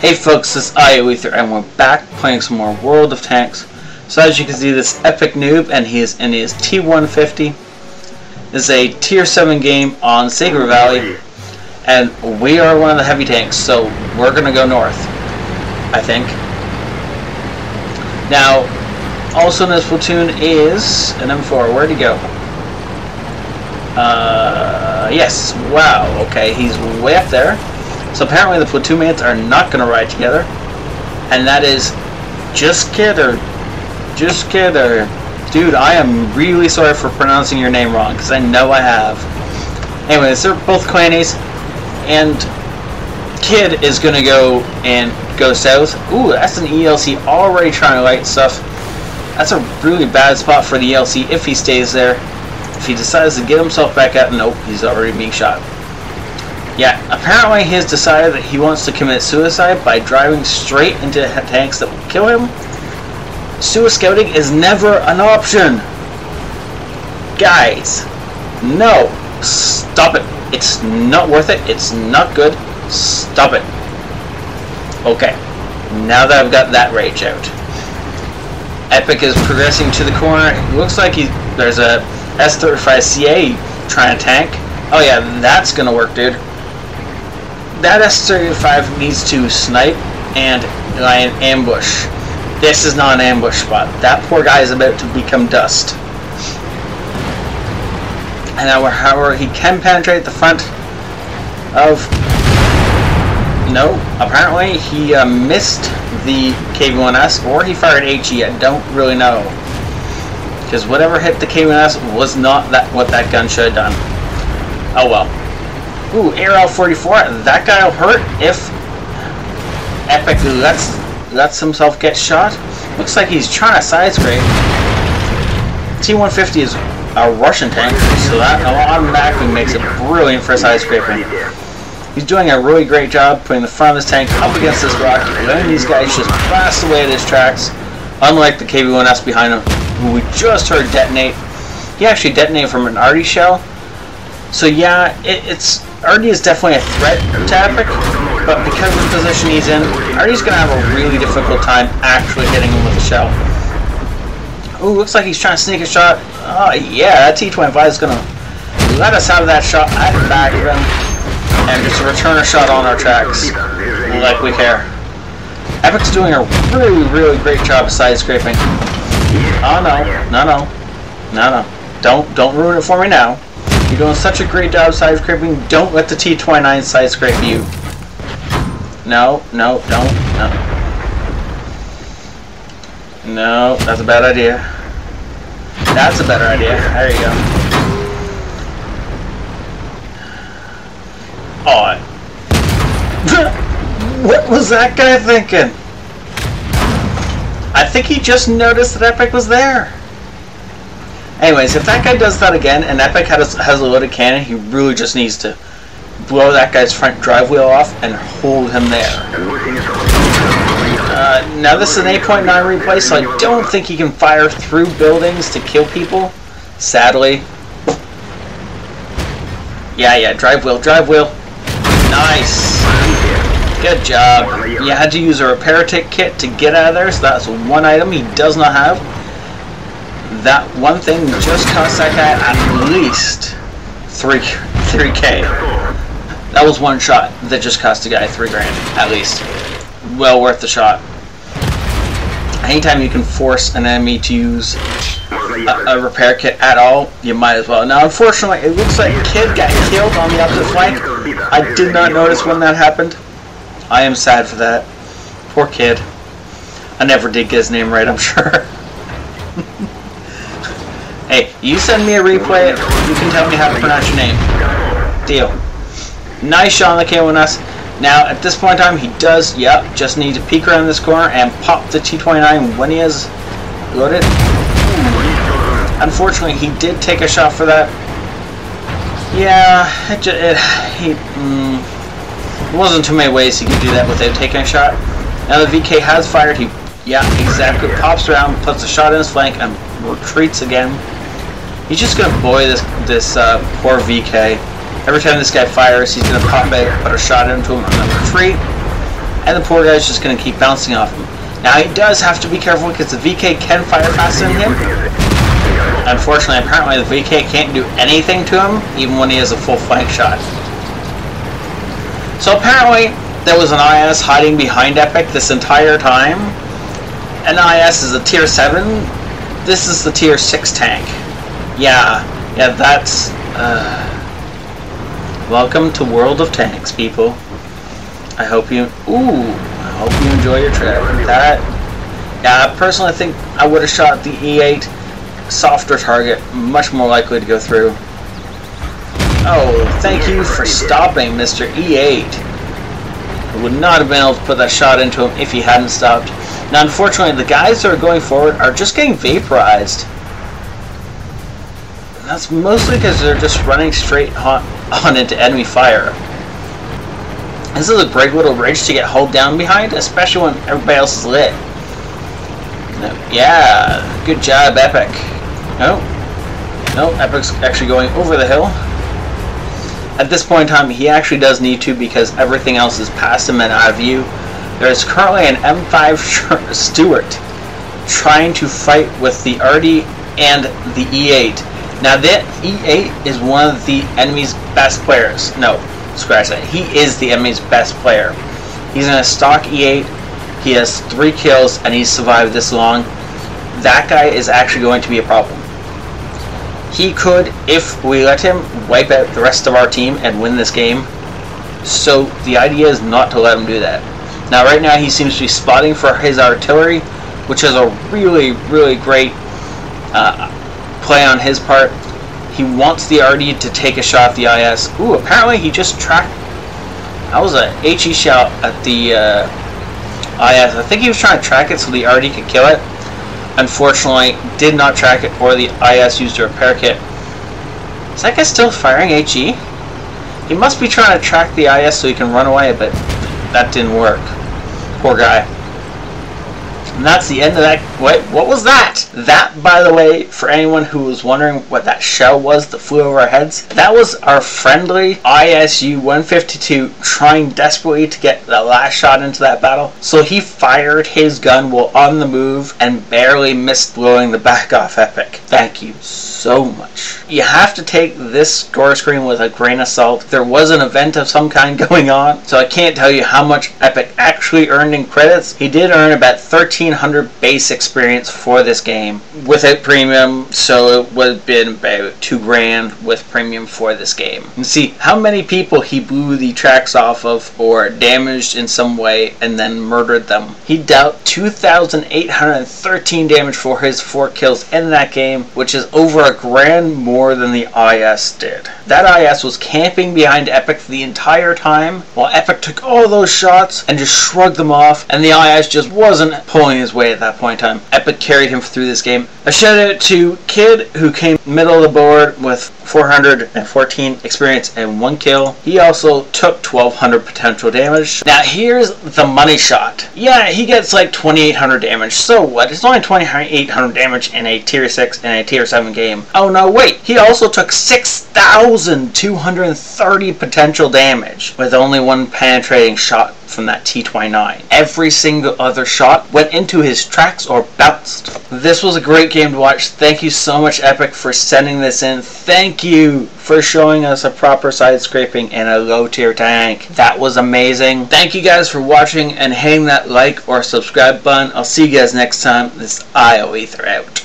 Hey folks, this is ioether and we're back playing some more World of Tanks. So as you can see, this EpicNewb and he is in his T150. This is a tier 7 game on Sacred Valley, and we are one of the heavy tanks, so we're gonna go north, I think. Now, also in this platoon is an M4. Where'd he go? Yes. Wow. Okay, he's way up there. So apparently the platoon mates are not going to ride together, and that is just kid or dude. I am really sorry for pronouncing your name wrong because I know I have. Anyways, they're both clannies, and Kid is going to go south. Ooh, that's an ELC already trying to light stuff. That's a really bad spot for the ELC if he stays there. If he decides to get himself back out, nope, he's already being shot. Yeah, apparently he has decided that he wants to commit suicide by driving straight into tanks that will kill him. Scouting is never an option. Guys, no. Stop it. It's not worth it. It's not good. Stop it. Okay, now that I've got that rage out. Epic is progressing to the corner. It looks like there's a S35CA trying to tank. Oh yeah, that's gonna work, dude. That S35 needs to snipe and lie in ambush. This is not an ambush spot. That poor guy is about to become dust. And now, however, he can penetrate the front of... No, apparently he missed the KV-1S, or he fired HE. I don't really know. Because whatever hit the KV-1S was not what that gun should have done. Oh well. Ooh, ARL-44. That guy will hurt if Epic lets himself get shot. Looks like he's trying to side scrape. T150 is a Russian tank, so that automatically makes it brilliant for side scraping. He's doing a really great job putting the front of his tank up against this rock, letting these guys just blast away at his tracks. Unlike the KV-1S behind him, who we just heard detonate. He actually detonated from an arty shell. So yeah, Arty is definitely a threat to Epic, but because of the position he's in, Arty's going to have a really difficult time actually hitting him with a shell. Ooh, looks like he's trying to sneak a shot. Oh yeah, that T25 is going to let us have that shot at the back of him, and just return a shot on our tracks, like we care. Epic's doing a really great job of side scraping. Oh no. Don't ruin it for me now. You're doing such a great job side scraping. Don't let the T29 side scrape you. No, don't. No, that's a bad idea. That's a better idea. There you go. Oh. What was that guy thinking? I think he just noticed that Epic was there. Anyways, if that guy does that again, and Epic has a loaded cannon, he really just needs to blow that guy's front drive wheel off and hold him there. Now this is an 8.9 replay, so I don't think he can fire through buildings to kill people, sadly. Yeah, drive wheel. Nice. Good job. You had to use a repair kit to get out of there, so that's one item he does not have. That one thing just cost that guy at least 3K. That was one shot that just cost the guy 3 grand, at least. Well worth the shot. Anytime you can force an enemy to use a repair kit at all, you might as well. Now, unfortunately, it looks like Kid got killed on the opposite flank. I did not notice when that happened. I am sad for that. Poor Kid. I never did get his name right, I'm sure. Hey, you send me a replay, you can tell me how to pronounce your name. Deal. Nice shot on the K1S. Now, at this point in time, he does, just need to peek around this corner and pop the T29 when he has loaded. Unfortunately, he did take a shot for that. Yeah, it wasn't too many ways he could do that without taking a shot. Now the VK has fired. Exactly. Pops around, puts a shot in his flank, and retreats again. He's just gonna bully this poor VK. Every time this guy fires, he's gonna pop out, put a shot into him, and then retreat. and the poor guy's just going to keep bouncing off him. Now he does have to be careful because the VK can fire faster than him. Unfortunately, apparently the VK can't do anything to him, even when he has a full flank shot. So apparently, there was an IS hiding behind Epic this entire time. An IS is a tier 7. This is the tier 6 tank. Yeah, that's... welcome to World of Tanks, people. I hope you enjoy your trip. Yeah, personally, I think I would have shot the E8 softer target, much more likely to go through. Oh, thank you for stopping, Mr. E8. I would not have been able to put that shot into him if he hadn't stopped. Now, unfortunately, the guys that are going forward are just getting vaporized. And that's mostly because they're just running straight on into enemy fire. This is a great little ridge to get hulled down behind, especially when everybody else is lit. Yeah, good job, Epic. No, Epic's actually going over the hill. At this point in time, he actually does need to because everything else is past him and out of view. There is currently an M5 Stuart trying to fight with the RD and the E8. Now that E8 is one of the enemy's best players. No, scratch that. He is the enemy's best player. He's in a stock E8. He has 3 kills and he's survived this long. That guy is actually going to be a problem. He could, if we let him, wipe out the rest of our team and win this game. So the idea is not to let him do that. Now right now he seems to be spotting for his artillery, which is a really, really great play on his part. He wants the RD to take a shot at the IS. Ooh, apparently he just tracked... That was a HE shot at the IS. I think he was trying to track it so the RD could kill it. Unfortunately, did not track it, or the IS used a repair kit. Is that guy still firing HE? He must be trying to track the IS so he can run away, but that didn't work. Poor guy. And that's the end of that. Wait, what was that? That, by the way, for anyone who was wondering what that shell was that flew over our heads, that was our friendly ISU-152 trying desperately to get the last shot into that battle. So he fired his gun while on the move and barely missed blowing the back off Epic. Thank you so much. You have to take this score screen with a grain of salt. There was an event of some kind going on, so I can't tell you how much Epic actually earned in credits. He did earn about 1,300 base experience for this game without premium, so it would have been about $2,000 with premium for this game. And see how many people he blew the tracks off of or damaged in some way and then murdered them. He dealt 2,813 damage for his 4 kills in that game, which is over $1,000 more than the IS did. That IS was camping behind Epic the entire time while Epic took all those shots and just shrugged them off, and the IS just wasn't pulling his weight at that point in time. Epic carried him through this game. A shout out to Kid, who came middle of the board with 414 experience and 1 kill. He also took 1,200 potential damage. Now here's the money shot. Yeah, he gets like 2,800 damage. So what? It's only 2,800 damage in a tier 6 and a tier 7 game. Oh no, wait. He also took 6,230 potential damage with only 1 penetrating shot from that T29. Every single other shot went into his tracks or bounced. This was a great game to watch. Thank you so much, Epic, for sending this in. Thank you for showing us a proper side scraping in a low tier tank. That was amazing. Thank you guys for watching and hitting that like or subscribe button. I'll see you guys next time. This is ioether out.